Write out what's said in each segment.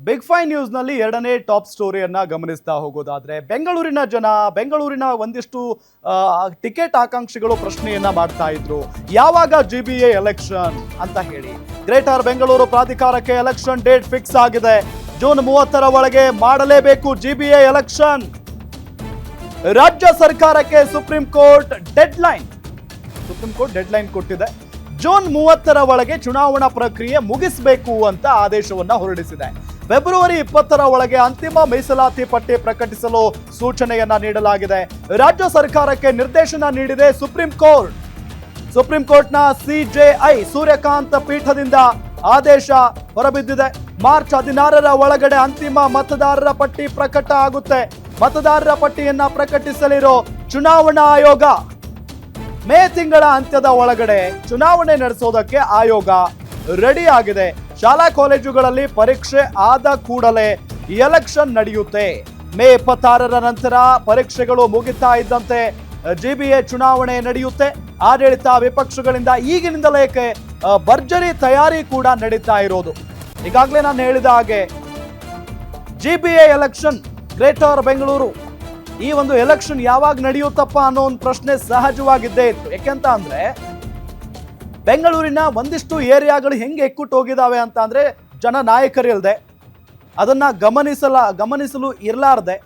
Big five ನ್ಯೂಸ್ನಲ್ಲಿ ಎರಡನೇ top ಸ್ಟೋರಿಯನ್ನ ಗಮನಿಸ್ತಾ ಹೋಗೋದಾದ್ರೆ ಬೆಂಗಳೂರಿನ ಒಂದಿಷ್ಟು ಟಿಕೆಟ್ ಆಕಾಂಕ್ಷಿಗಳು ಪ್ರಶ್ನೆಯನ್ನ ಮಾಡ್ತಾ ಇದ್ರು, ಯಾವಾಗ GBA ಎಲೆಕ್ಷನ್ ಅಂತ ಹೇಳಿ. ಗ್ರೇಟರ್ ಬೆಂಗಳೂರು ಪ್ರಾಧಿಕಾರಕ್ಕೆ ಎಲೆಕ್ಷನ್ ಡೇಟ್ ಫಿಕ್ಸ್ ಆಗಿದೆ. ಜೂನ್ 30ರ ಒಳಗೆ ಮಾಡಲೇಬೇಕು GBA ಎಲೆಕ್ಷನ್. ರಾಜ್ಯ ಸರ್ಕಾರಕ್ಕೆ ಸುಪ್ರೀಂ ಕೋರ್ಟ್ ಡೆಡ್ಲೈನ್ ಕೊಟ್ಟಿದೆ. ಜೂನ್ 30ರ ಒಳಗೆ ಚುನಾವಣಾ ಪ್ರಕ್ರಿಯೆ ಮುಗಿಸಬೇಕು ಅಂತ ಆದೇಶವನ್ನ ಹೊರಡಿಸಿದೆ. ಫೆಬ್ರವರಿ 20ರ ಒಳಗೆ ಅಂತಿಮ ಮೀಸಲಾತಿ ಪಟ್ಟಿ ಪ್ರಕಟಿಸಲು ಸೂಚನೆಯನ್ನ ನೀಡಲಾಗಿದೆ. ರಾಜ್ಯ ಸರ್ಕಾರಕ್ಕೆ ನಿರ್ದೇಶನ ನೀಡಿದೆ ಸುಪ್ರೀಂ ಕೋರ್ಟ್ನ CJI ಸೂರ್ಯಕಾಂತ್ ಪೀಠದಿಂದ ಆದೇಶ ಹೊರಬಿದ್ದಿದೆ. ಮಾರ್ಚ್ 16ರ ಒಳಗಡೆ ಅಂತಿಮ ಮತದಾರರ ಪಟ್ಟಿ ಪ್ರಕಟ ಆಗುತ್ತೆ. ಮತದಾರರ ಪಟ್ಟಿಯನ್ನ ಪ್ರಕಟಿಸಲಿರೋ ಚುನಾವಣಾ ಆಯೋಗ ಮೇ ತಿಂಗಳ ಅಂತ್ಯದ ಒಳಗಡೆ ಚುನಾವಣೆ ನಡೆಸೋದಕ್ಕೆ ಆಯೋಗ ರೆಡಿ ಆಗಿದೆ. ಶಾಲಾ ಕಾಲೇಜುಗಳಲ್ಲಿ ಪರೀಕ್ಷೆ ಆದ ಕೂಡಲೇ ಎಲೆಕ್ಷನ್ ನಡೆಯುತ್ತೆ. ಮೇ 26ರ ನಂತರ ಪರೀಕ್ಷೆಗಳು ಮುಗಿತಾ ಇದ್ದಂತೆ GBA ಚುನಾವಣೆ ನಡೆಯುತ್ತೆ. ಆಡಳಿತ ವಿಪಕ್ಷಗಳಿಂದ ಈಗಿನಿಂದಲೇ ಭರ್ಜರಿ ತಯಾರಿ ಕೂಡ ನಡೀತಾ ಇರೋದು. ಈಗಾಗಲೇ ನಾನು ಹೇಳಿದ ಹಾಗೆ GBA ಎಲೆಕ್ಷನ್ ಗ್ರೇಟರ್ ಬೆಂಗಳೂರು, ಈ ಒಂದು ಎಲೆಕ್ಷನ್ ಯಾವಾಗ ನಡೆಯುತ್ತಪ್ಪ ಅನ್ನೋ ಒಂದು ಪ್ರಶ್ನೆ ಸಹಜವಾಗಿದ್ದೇ ಇತ್ತು. ಯಾಕೆಂತ ಅಂದ್ರೆ ಬೆಂಗಳೂರಿನ ಒಂದಿಷ್ಟು ಏರಿಯಾಗಳು ಹೆಂಗೆ ಎಕ್ಕುಟ್ಟು ಹೋಗಿದಾವೆ ಅಂತ ಅಂದ್ರೆ ನಾಯಕರಿಲ್ಲದೆ, ಅದನ್ನ ಗಮನಿಸಲು ಇರಲಾರ್ದೆ,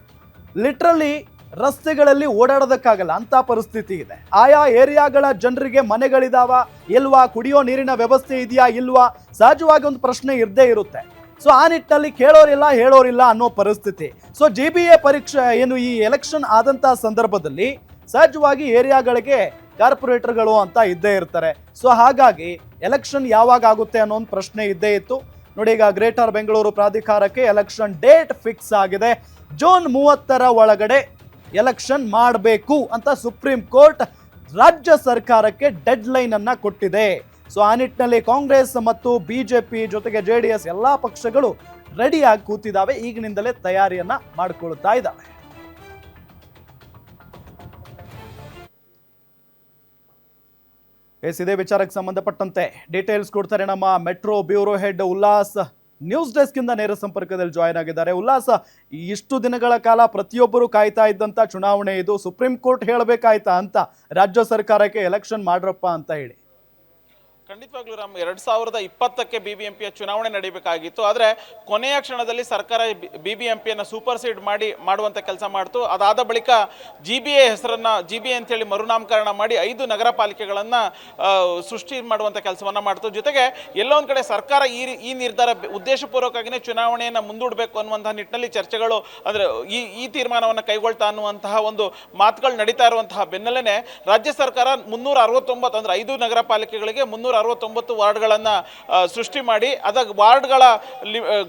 ಲಿಟ್ರಲಿ ರಸ್ತೆಗಳಲ್ಲಿ ಓಡಾಡೋದಕ್ಕಾಗಲ್ಲ ಅಂತ ಪರಿಸ್ಥಿತಿ ಇದೆ. ಆಯಾ ಏರಿಯಾಗಳ ಜನರಿಗೆ ಮನೆಗಳಿದಾವ ಇಲ್ವಾ, ಕುಡಿಯೋ ನೀರಿನ ವ್ಯವಸ್ಥೆ ಇದೆಯಾ ಇಲ್ವಾ, ಸಹಜವಾಗಿ ಒಂದು ಪ್ರಶ್ನೆ ಇದ್ದೇ ಇರುತ್ತೆ. ಸೊ ಆ ನಿಟ್ಟಿನಲ್ಲಿ ಕೇಳೋರಿಲ್ಲ ಹೇಳೋರಿಲ್ಲ ಅನ್ನೋ ಪರಿಸ್ಥಿತಿ. ಸೊ GBA ಪರೀಕ್ಷೆ ಏನು ಈ ಎಲೆಕ್ಷನ್ ಆದಂತ ಸಂದರ್ಭದಲ್ಲಿ ಸಹಜವಾಗಿ ಏರಿಯಾಗಳಿಗೆ ಕಾರ್ಪೊರೇಟರ್ಗಳು ಅಂತ ಇದ್ದೇ ಇರ್ತಾರೆ. ಸೊ ಹಾಗಾಗಿ ಎಲೆಕ್ಷನ್ ಯಾವಾಗ ಆಗುತ್ತೆ ಅನ್ನೋ ಒಂದು ಪ್ರಶ್ನೆ ಇದ್ದೇ ಇತ್ತು. ನೋಡಿ, ಈಗ ಗ್ರೇಟರ್ ಬೆಂಗಳೂರು ಪ್ರಾಧಿಕಾರಕ್ಕೆ ಎಲೆಕ್ಷನ್ ಡೇಟ್ ಫಿಕ್ಸ್ ಆಗಿದೆ. ಜೂನ್ 30ರ ಒಳಗಡೆ ಎಲೆಕ್ಷನ್ ಮಾಡಬೇಕು ಅಂತ ಸುಪ್ರೀಂ ಕೋರ್ಟ್ ರಾಜ್ಯ ಸರ್ಕಾರಕ್ಕೆ ಡೆಡ್ಲೈನ್ ಅನ್ನ ಕೊಟ್ಟಿದೆ. ಸೊ ಆ ನಿಟ್ಟಿನಲ್ಲಿ ಕಾಂಗ್ರೆಸ್ ಮತ್ತು BJP ಜೊತೆಗೆ JDS ಎಲ್ಲಾ ಪಕ್ಷಗಳು ರೆಡಿಯಾಗಿ ಕೂತಿದ್ದಾವೆ. ಈಗಿನಿಂದಲೇ ತಯಾರಿಯನ್ನ ಮಾಡಿಕೊಳ್ತಾ ಇದ್ದಾವೆ. ಇದೇ ವಿಚಾರಕ್ಕೆ ಸಂಬಂಧಪಟ್ಟಂತೆ ಡೀಟೇಲ್ಸ್ ಕೊಡ್ತಾರೆ ನಮ್ಮ metro bureau head Ullas. News desk ಇಂದ ನೇರ ಸಂಪರ್ಕದಲ್ಲಿ ಜಾಯ್ನ್ ಆಗಿದ್ದಾರೆ. ಉಲ್ಲಾಸ್, ಇಷ್ಟು ದಿನಗಳ ಕಾಲ ಪ್ರತಿಯೊಬ್ಬರು ಕಾಯ್ತಾ ಇದ್ದಂತ ಚುನಾವಣೆ ಇದು. ಸುಪ್ರೀಂ ಕೋರ್ಟ್ ಹೇಳಬೇಕಾಯ್ತಾ ಅಂತ ರಾಜ್ಯ ಸರ್ಕಾರಕ್ಕೆ ಎಲೆಕ್ಷನ್ ಮಾಡ್ರಪ್ಪ ಅಂತ ಹೇಳಿ? ಖಂಡಿತವಾಗ್ಲೂ ರಾಮ್, 2020ಕ್ಕೆ BBMP ಚುನಾವಣೆ ನಡೀಬೇಕಾಗಿತ್ತು. ಆದರೆ ಕೊನೆಯ ಕ್ಷಣದಲ್ಲಿ ಸರ್ಕಾರ BBMPಯನ್ನು ಸೂಪರ್ ಸೀಡ್ ಮಾಡುವಂಥ ಕೆಲಸ ಮಾಡ್ತು. ಅದಾದ ಬಳಿಕ GBA ಹೆಸರನ್ನ GBA ಅಂತೇಳಿ ಮರುನಾಮಕರಣ ಮಾಡಿ 5 ನಗರ ಪಾಲಿಕೆಗಳನ್ನು ಸೃಷ್ಟಿ ಮಾಡುವಂಥ ಕೆಲಸವನ್ನು ಮಾಡ್ತು. ಜೊತೆಗೆ ಎಲ್ಲೋ ಒಂದು ಕಡೆ ಸರ್ಕಾರ ಈ ನಿರ್ಧಾರ ಉದ್ದೇಶಪೂರ್ವಕವಾಗಿಯೇ ಚುನಾವಣೆಯನ್ನು ಮುಂದೂಡಬೇಕು ಅನ್ನುವಂತಹ ನಿಟ್ಟಿನಲ್ಲಿ ಚರ್ಚೆಗಳು, ಅಂದರೆ ಈ ತೀರ್ಮಾನವನ್ನು ಕೈಗೊಳ್ತಾ ಅನ್ನುವಂತಹ ಒಂದು ಮಾತುಗಳು ನಡೀತಾ ಇರುವಂತಹ ಬೆನ್ನಲ್ಲೇ ರಾಜ್ಯ ಸರ್ಕಾರ 369 ಅಂದರೆ 5 ನಗರ ಪಾಲಿಕೆಗಳಿಗೆ 369 ವಾರ್ಡ್ಗಳನ್ನು ಸೃಷ್ಟಿ ಮಾಡಿ ಅದ ವಾರ್ಡ್ಗಳ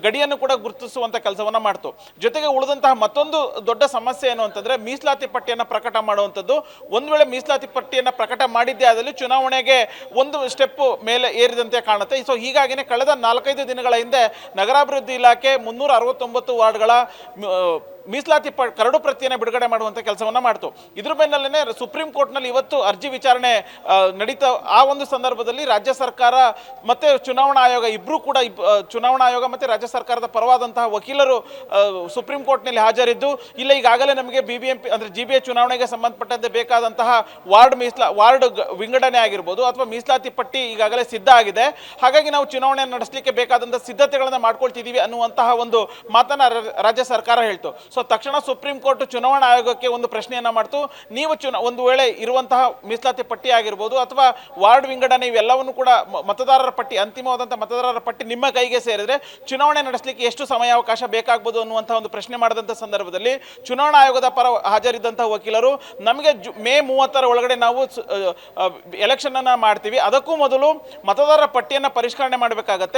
ಗಡಿಯನ್ನು ಕೂಡ ಗುರುತಿಸುವಂಥ ಕೆಲಸವನ್ನು ಮಾಡ್ತು. ಜೊತೆಗೆ ಉಳಿದಂತಹ ಮತ್ತೊಂದು ದೊಡ್ಡ ಸಮಸ್ಯೆ ಏನು ಅಂತಂದರೆ ಮೀಸಲಾತಿ ಪಟ್ಟಿಯನ್ನು ಪ್ರಕಟ ಮಾಡುವಂಥದ್ದು. ಒಂದು ವೇಳೆ ಮೀಸಲಾತಿ ಪಟ್ಟಿಯನ್ನು ಪ್ರಕಟ ಮಾಡಿದ್ದೇ ಆದಲ್ಲಿ ಚುನಾವಣೆಗೆ ಒಂದು ಸ್ಟೆಪ್ ಮೇಲೆ ಏರಿದಂತೆ ಕಾಣುತ್ತೆ. ಸೊ ಹೀಗಾಗಿನೇ ಕಳೆದ 4-5 ದಿನಗಳ ಹಿಂದೆ ನಗರಾಭಿವೃದ್ಧಿ ಇಲಾಖೆ 369 ವಾರ್ಡ್ಗಳ ಮೀಸಲಾತಿ ಕರಡು ಪ್ರತಿಯನ್ನು ಬಿಡುಗಡೆ ಮಾಡುವಂಥ ಕೆಲಸವನ್ನು ಮಾಡ್ತು. ಇದ್ರ ಬೆನ್ನಲ್ಲೇ ಸುಪ್ರೀಂ ಕೋರ್ಟ್ನಲ್ಲಿ ಇವತ್ತು ಅರ್ಜಿ ವಿಚಾರಣೆ ನಡೀತಾ. ಆ ಒಂದು ಸಂದರ್ಭದಲ್ಲಿ ರಾಜ್ಯ ಸರ್ಕಾರ ಮತ್ತು ಚುನಾವಣಾ ಆಯೋಗ ಇಬ್ಬರೂ ಕೂಡ ಚುನಾವಣಾ ಆಯೋಗ ಮತ್ತು ರಾಜ್ಯ ಸರ್ಕಾರದ ಪರವಾದಂತಹ ವಕೀಲರು ಸುಪ್ರೀಂ ಕೋರ್ಟ್ನಲ್ಲಿ ಹಾಜರಿದ್ದು, ಇಲ್ಲ ಈಗಾಗಲೇ ನಮಗೆ BBMP ಅಂದರೆ GBA ಚುನಾವಣೆಗೆ ಸಂಬಂಧಪಟ್ಟಂತೆ ಬೇಕಾದಂತಹ ವಾರ್ಡ್ ವಿಂಗಡಣೆ ಆಗಿರ್ಬೋದು ಅಥವಾ ಮೀಸಲಾತಿ ಪಟ್ಟಿ ಈಗಾಗಲೇ ಸಿದ್ಧ ಆಗಿದೆ, ಹಾಗಾಗಿ ನಾವು ಚುನಾವಣೆ ನಡೆಸಲಿಕ್ಕೆ ಬೇಕಾದಂಥ ಸಿದ್ಧತೆಗಳನ್ನು ಮಾಡ್ಕೊಳ್ತಿದ್ದೀವಿ ಅನ್ನುವಂತಹ ಒಂದು ಮಾತನ್ನು ರಾಜ್ಯ ಸರ್ಕಾರ ಹೇಳ್ತು. ಸೊ ತಕ್ಷಣ ಸುಪ್ರೀಂ ಕೋರ್ಟ್ ಚುನಾವಣಾ ಆಯೋಗಕ್ಕೆ ಒಂದು ಪ್ರಶ್ನೆಯನ್ನ ಮಾಡ್ತು. ನೀವು ಒಂದು ವೇಳೆ ಇರುವಂತಹ ಮೀಸಲಾತಿ ಪಟ್ಟಿ ಆಗಿರ್ಬೋದು ಅಥವಾ ವಾರ್ಡ್ ವಿಂಗಡಣೆ ಇವೆಲ್ಲವನ್ನು ಕೂಡ ಮತದಾರರ ಪಟ್ಟಿ, ಅಂತಿಮವಾದಂತಹ ಮತದಾರರ ಪಟ್ಟಿ ನಿಮ್ಮ ಕೈಗೆ ಸೇರಿದ್ರೆ ಚುನಾವಣೆ ನಡೆಸಲಿಕ್ಕೆ ಎಷ್ಟು ಸಮಯಾವಕಾಶ ಬೇಕಾಗಬಹುದು ಅನ್ನುವಂತಹ ಒಂದು ಪ್ರಶ್ನೆ ಮಾಡಿದಂಥ ಸಂದರ್ಭದಲ್ಲಿ ಚುನಾವಣಾ ಆಯೋಗದ ಪರ ಹಾಜರಿದ್ದಂತಹ ವಕೀಲರು, ನಮಗೆ ಮೇ 30ರ ಒಳಗಡೆ ನಾವು ಎಲೆಕ್ಷನ್ ಅನ್ನ ಮಾಡ್ತೀವಿ, ಅದಕ್ಕೂ ಮೊದಲು ಮತದಾರರ ಪಟ್ಟಿಯನ್ನು ಪರಿಷ್ಕರಣೆ ಮಾಡಬೇಕಾಗತ್ತೆ,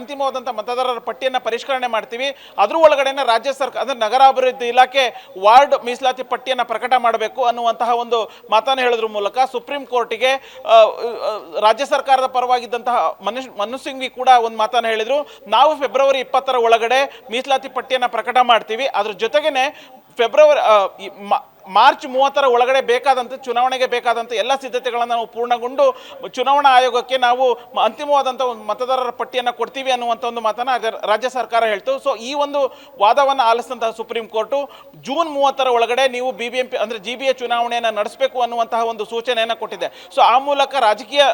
ಅಂತಿಮವಾದಂತಹ ಮತದಾರರ ಪಟ್ಟಿಯನ್ನು ಪರಿಷ್ಕರಣೆ ಮಾಡ್ತೀವಿ, ಅದ್ರ ಒಳಗಡೆ ರಾಜ್ಯ ಸರ್ಕಾರ ಅಂದ್ರೆ ನಗರಾಭಿವೃದ್ಧಿ ಇಲಾಖೆ ವಾರ್ಡ್ ಮೀಸಲಾತಿ ಪಟ್ಟಿಯನ್ನು ಪ್ರಕಟ ಮಾಡಬೇಕು ಅನ್ನುವಂತಹ ಒಂದು ಮಾತನ್ನು ಹೇಳೋದ್ರ ಮೂಲಕ ಸುಪ್ರೀಂ ಕೋರ್ಟಿಗೆ ರಾಜ್ಯ ಸರ್ಕಾರದ ಪರವಾಗಿದ್ದಂತಹ ಮನು ಸಿಂಘ್ವಿ ಕೂಡ ಒಂದು ಮಾತನ್ನು ಹೇಳಿದ್ರು, ನಾವು ಫೆಬ್ರವರಿ 20ರ ಒಳಗಡೆ ಮೀಸಲಾತಿ ಪಟ್ಟಿಯನ್ನು ಪ್ರಕಟ ಮಾಡ್ತೀವಿ, ಅದ್ರ ಜೊತೆಗೇನೆ ಮಾರ್ಚ್ 30 ಒಳಗಡೆ ಬೇಕಾದಂಥ ಚುನಾವಣೆಗೆ ಬೇಕಾದಂಥ ಎಲ್ಲ ಸಿದ್ಧತೆಗಳನ್ನು ನಾವು ಪೂರ್ಣಗೊಂಡು ಚುನಾವಣಾ ಆಯೋಗಕ್ಕೆ ನಾವು ಅಂತಿಮವಾದಂಥ ಒಂದು ಮತದಾರರ ಪಟ್ಟಿಯನ್ನು ಕೊಡ್ತೀವಿ ಅನ್ನುವಂಥ ಒಂದು ಮಾತನ್ನು ರಾಜ್ಯ ಸರ್ಕಾರ ಹೇಳ್ತು. ಸೊ ಈ ಒಂದು ವಾದವನ್ನು ಆಲಿಸಿದಂತಹ ಸುಪ್ರೀಂ ಕೋರ್ಟು ಜೂನ್ 30 ಒಳಗಡೆ ನೀವು BBMP ಅಂದರೆ GBA ಚುನಾವಣೆಯನ್ನು ನಡೆಸಬೇಕು ಅನ್ನುವಂತಹ ಒಂದು ಸೂಚನೆಯನ್ನು ಕೊಟ್ಟಿದೆ. ಸೊ ಆ ಮೂಲಕ ರಾಜಕೀಯ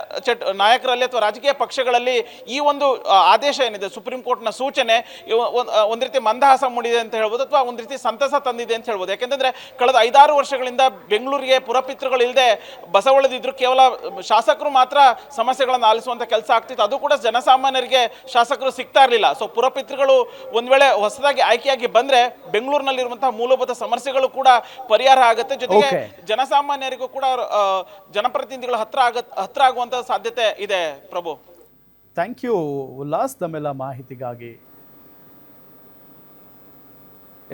ನಾಯಕರಲ್ಲಿ ಅಥವಾ ರಾಜಕೀಯ ಪಕ್ಷಗಳಲ್ಲಿ ಈ ಒಂದು ಆದೇಶ ಏನಿದೆ ಸುಪ್ರೀಂ ಕೋರ್ಟ್ನ ಸೂಚನೆ ಒಂದು ರೀತಿ ಮಂದಹಾಸ ಮೂಡಿದೆ ಅಂತ ಹೇಳ್ಬೋದು, ಅಥವಾ ಒಂದು ರೀತಿ ಸಂತಸ ತಂದಿದೆ ಅಂತ ಹೇಳ್ಬೋದು. ಯಾಕೆಂತಂದ್ರೆ ಕಳೆದ 5-6 ವರ್ಷಗಳಿಂದ ಬೆಂಗಳೂರಿಗೆ ಪುರಪಿತೃಗಳಿಲ್ಲದೆ ಬಸವಳಿದಿದ್ರು, ಕೇವಲ ಶಾಸಕರು ಮಾತ್ರ ಸಮಸ್ಯೆಗಳನ್ನು ಆಲಿಸುವಂಥ ಕೆಲಸ ಆಗ್ತಿತ್ತು. ಅದು ಕೂಡ ಜನಸಾಮಾನ್ಯರಿಗೆ ಶಾಸಕರು ಸಿಗ್ತಾ ಇರಲಿಲ್ಲ. ಸೊ ಪುರಪಿತೃಗಳು ಒಂದು ವೇಳೆ ಹೊಸದಾಗಿ ಆಯ್ಕೆಯಾಗಿ ಬಂದರೆ ಬೆಂಗಳೂರಿನಲ್ಲಿರುವಂತಹ ಮೂಲಭೂತ ಸಮಸ್ಯೆಗಳು ಕೂಡ ಪರಿಹಾರ ಆಗುತ್ತೆ, ಜೊತೆಗೆ ಜನಸಾಮಾನ್ಯರಿಗೂ ಕೂಡ ಜನಪ್ರತಿನಿಧಿಗಳ ಹತ್ರ ಆಗುವಂಥ ಸಾಧ್ಯತೆ ಇದೆ. ಪ್ರಭು, ಥ್ಯಾಂಕ್ ಯು ಉಲ್ಲಾಸ್ ತಮ್ಮೆಲ್ಲ ಮಾಹಿತಿಗಾಗಿ.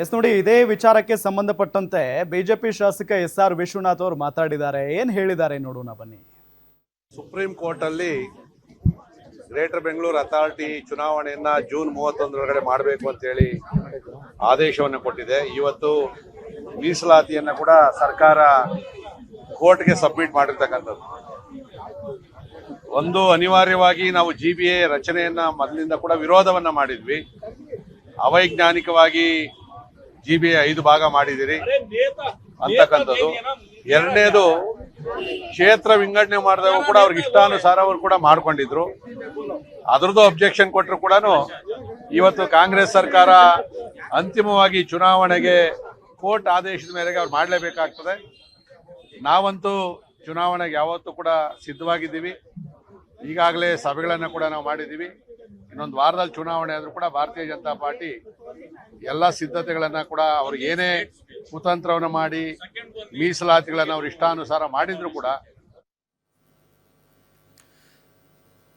ಎಸ್ ನೋಡಿ, ಇದೇ ವಿಚಾರಕ್ಕೆ ಸಂಬಂಧಪಟ್ಟಂತೆ ಬಿಜೆಪಿ ಶಾಸಕ SR ವಿಶ್ವನಾಥ್ ಅವರು ಮಾತಾಡಿದ್ದಾರೆ. ಏನು ಹೇಳಿದ್ದಾರೆ ನೋಡೋಣ ಬನ್ನಿ. ಸುಪ್ರೀಂ ಕೋರ್ಟ್ ಅಲ್ಲಿ ಗ್ರೇಟರ್ ಬೆಂಗಳೂರು ಅಥಾರಿಟಿ ಚುನಾವಣೆಯನ್ನ ಜೂನ್ 31 ಮಾಡಬೇಕು ಅಂತ ಹೇಳಿ ಆದೇಶವನ್ನು ಕೊಟ್ಟಿದೆ. ಇವತ್ತು ಮೀಸಲಾತಿಯನ್ನ ಕೂಡ ಸರ್ಕಾರ ಕೋರ್ಟ್ಗೆ ಸಬ್ಮಿಟ್ ಮಾಡಿರ್ತಕ್ಕಂಥದ್ದು. ಒಂದು ಅನಿವಾರ್ಯವಾಗಿ ನಾವು GBA ರಚನೆಯನ್ನ ಮೊದಲಿಂದ ಕೂಡ ವಿರೋಧವನ್ನ ಮಾಡಿದ್ವಿ. ಅವೈಜ್ಞಾನಿಕವಾಗಿ GBA 5 ಭಾಗ ಮಾಡಿದಿರಿ ಅಂತಕ್ಕಂಥದ್ದು. ಎರಡನೇದು, ಕ್ಷೇತ್ರ ವಿಂಗಡಣೆ ಮಾಡಿದಾಗ ಕೂಡ ಅವ್ರಿಗೆ ಇಷ್ಟಾನುಸಾರ ಅವರು ಕೂಡ ಮಾಡ್ಕೊಂಡಿದ್ರು. ಅದ್ರದ್ದು ಅಬ್ಜೆಕ್ಷನ್ ಕೊಟ್ಟರು ಕೂಡ ಇವತ್ತು ಕಾಂಗ್ರೆಸ್ ಸರ್ಕಾರ ಅಂತಿಮವಾಗಿ ಚುನಾವಣೆಗೆ ಕೋರ್ಟ್ ಆದೇಶದ ಮೇರೆಗೆ ಅವ್ರು ಮಾಡಲೇಬೇಕಾಗ್ತದೆ. ನಾವಂತೂ ಚುನಾವಣೆಗೆ ಯಾವತ್ತೂ ಕೂಡ ಸಿದ್ಧವಾಗಿದ್ದೀವಿ. ಈಗಾಗಲೇ ಸಭೆಗಳನ್ನು ಕೂಡ ನಾವು ಮಾಡಿದ್ದೀವಿ. ಇನ್ನೊಂದು ವಾರದಲ್ಲಿ ಚುನಾವಣೆ ಆದರೂ ಕೂಡ ಭಾರತೀಯ ಜನತಾ ಪಾರ್ಟಿ ಎಲ್ಲ ಸಿದ್ಧತೆಗಳನ್ನು ಕೂಡ ಅವ್ರಿಗೆ ಏನೇ ಕುತಂತ್ರವನ್ನು ಮಾಡಿ ಮೀಸಲಾತಿಗಳನ್ನು ಅವ್ರು ಇಷ್ಟಾನುಸಾರ ಮಾಡಿದ್ರು ಕೂಡ